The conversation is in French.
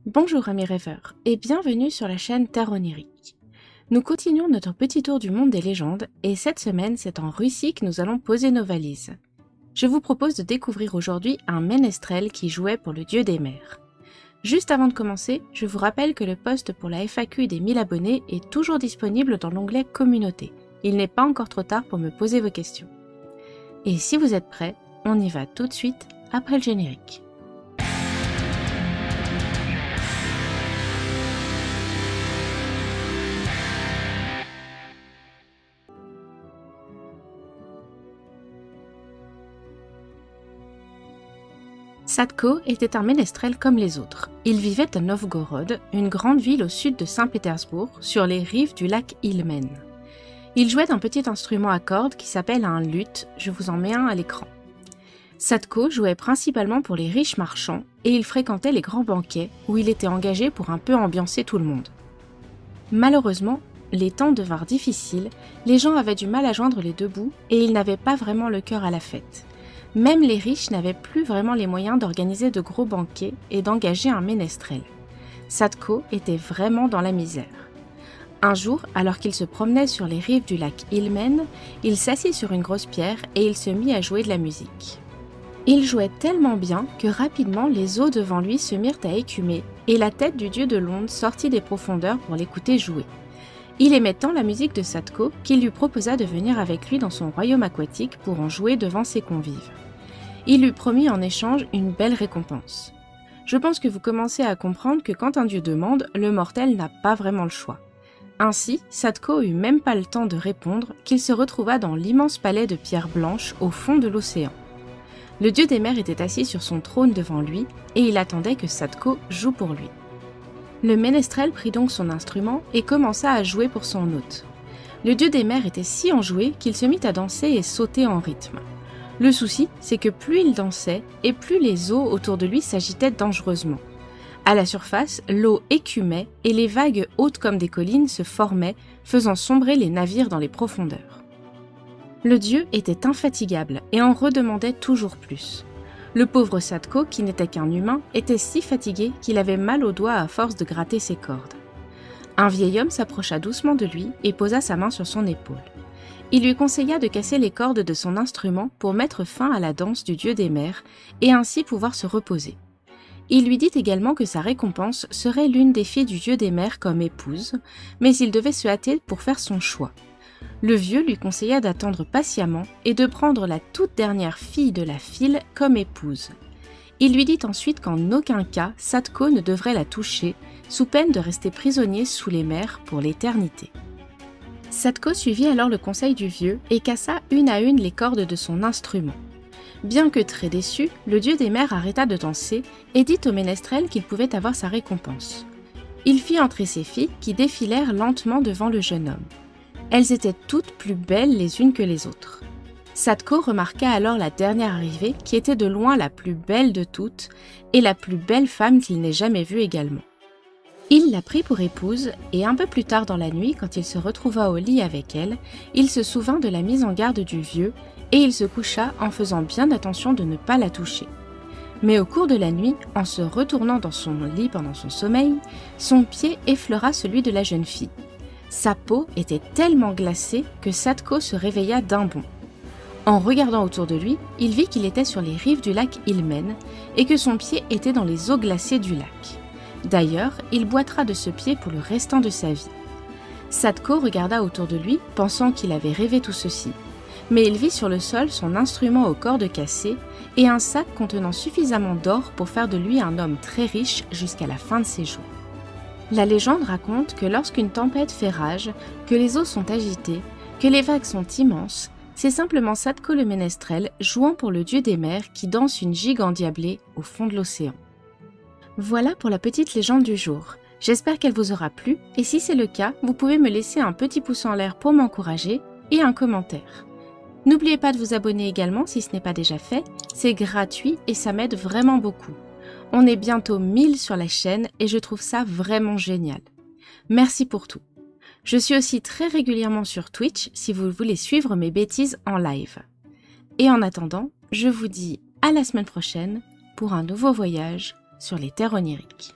Bonjour amis rêveurs et bienvenue sur la chaîne Terre Onirique. Nous continuons notre petit tour du monde des légendes et cette semaine c'est en Russie que nous allons poser nos valises. Je vous propose de découvrir aujourd'hui un ménestrel qui jouait pour le dieu des mers. Juste avant de commencer, je vous rappelle que le post pour la FAQ des 1000 abonnés est toujours disponible dans l'onglet Communauté. Il n'est pas encore trop tard pour me poser vos questions. Et si vous êtes prêts, on y va tout de suite après le générique. Sadko était un ménestrel comme les autres. Il vivait à Novgorod, une grande ville au sud de Saint-Pétersbourg, sur les rives du lac Ilmen. Il jouait d'un petit instrument à cordes qui s'appelle un luth, je vous en mets un à l'écran. Sadko jouait principalement pour les riches marchands et il fréquentait les grands banquets où il était engagé pour un peu ambiancer tout le monde. Malheureusement, les temps devinrent difficiles, les gens avaient du mal à joindre les deux bouts et ils n'avaient pas vraiment le cœur à la fête. Même les riches n'avaient plus vraiment les moyens d'organiser de gros banquets et d'engager un ménestrel. Sadko était vraiment dans la misère. Un jour, alors qu'il se promenait sur les rives du lac Ilmen, il s'assit sur une grosse pierre et il se mit à jouer de la musique. Il jouait tellement bien que rapidement les eaux devant lui se mirent à écumer et la tête du dieu de l'onde sortit des profondeurs pour l'écouter jouer. Il aimait tant la musique de Sadko qu'il lui proposa de venir avec lui dans son royaume aquatique pour en jouer devant ses convives. Il lui promit en échange une belle récompense. Je pense que vous commencez à comprendre que quand un dieu demande, le mortel n'a pas vraiment le choix. Ainsi, Sadko eut même pas le temps de répondre qu'il se retrouva dans l'immense palais de pierre blanche au fond de l'océan. Le dieu des mers était assis sur son trône devant lui et il attendait que Sadko joue pour lui. Le ménestrel prit donc son instrument et commença à jouer pour son hôte. Le dieu des mers était si enjoué qu'il se mit à danser et sauter en rythme. Le souci, c'est que plus il dansait, et plus les eaux autour de lui s'agitaient dangereusement. À la surface, l'eau écumait et les vagues hautes comme des collines se formaient, faisant sombrer les navires dans les profondeurs. Le dieu était infatigable et en redemandait toujours plus. Le pauvre Sadko, qui n'était qu'un humain, était si fatigué qu'il avait mal aux doigts à force de gratter ses cordes. Un vieil homme s'approcha doucement de lui et posa sa main sur son épaule. Il lui conseilla de casser les cordes de son instrument pour mettre fin à la danse du dieu des mers et ainsi pouvoir se reposer. Il lui dit également que sa récompense serait l'une des filles du dieu des mers comme épouse, mais il devait se hâter pour faire son choix. Le vieux lui conseilla d'attendre patiemment et de prendre la toute dernière fille de la file comme épouse. Il lui dit ensuite qu'en aucun cas Sadko ne devrait la toucher, sous peine de rester prisonnier sous les mers pour l'éternité. Sadko suivit alors le conseil du vieux et cassa une à une les cordes de son instrument. Bien que très déçu, le dieu des mers arrêta de danser et dit au ménestrel qu'il pouvait avoir sa récompense. Il fit entrer ses filles qui défilèrent lentement devant le jeune homme. Elles étaient toutes plus belles les unes que les autres. Sadko remarqua alors la dernière arrivée qui était de loin la plus belle de toutes et la plus belle femme qu'il n'ait jamais vue également. Il la prit pour épouse et un peu plus tard dans la nuit, quand il se retrouva au lit avec elle, il se souvint de la mise en garde du vieux et il se coucha en faisant bien attention de ne pas la toucher. Mais au cours de la nuit, en se retournant dans son lit pendant son sommeil, son pied effleura celui de la jeune fille. Sa peau était tellement glacée que Sadko se réveilla d'un bond. En regardant autour de lui, il vit qu'il était sur les rives du lac Ilmen et que son pied était dans les eaux glacées du lac. D'ailleurs, il boitera de ce pied pour le restant de sa vie. Sadko regarda autour de lui, pensant qu'il avait rêvé tout ceci. Mais il vit sur le sol son instrument aux cordes cassées et un sac contenant suffisamment d'or pour faire de lui un homme très riche jusqu'à la fin de ses jours. La légende raconte que lorsqu'une tempête fait rage, que les eaux sont agitées, que les vagues sont immenses, c'est simplement Sadko le ménestrel jouant pour le dieu des mers qui danse une gigue endiablée au fond de l'océan. Voilà pour la petite légende du jour. J'espère qu'elle vous aura plu et si c'est le cas, vous pouvez me laisser un petit pouce en l'air pour m'encourager et un commentaire. N'oubliez pas de vous abonner également si ce n'est pas déjà fait, c'est gratuit et ça m'aide vraiment beaucoup. On est bientôt 1000 sur la chaîne et je trouve ça vraiment génial. Merci pour tout. Je suis aussi très régulièrement sur Twitch si vous voulez suivre mes bêtises en live. Et en attendant, je vous dis à la semaine prochaine pour un nouveau voyage sur les terres oniriques.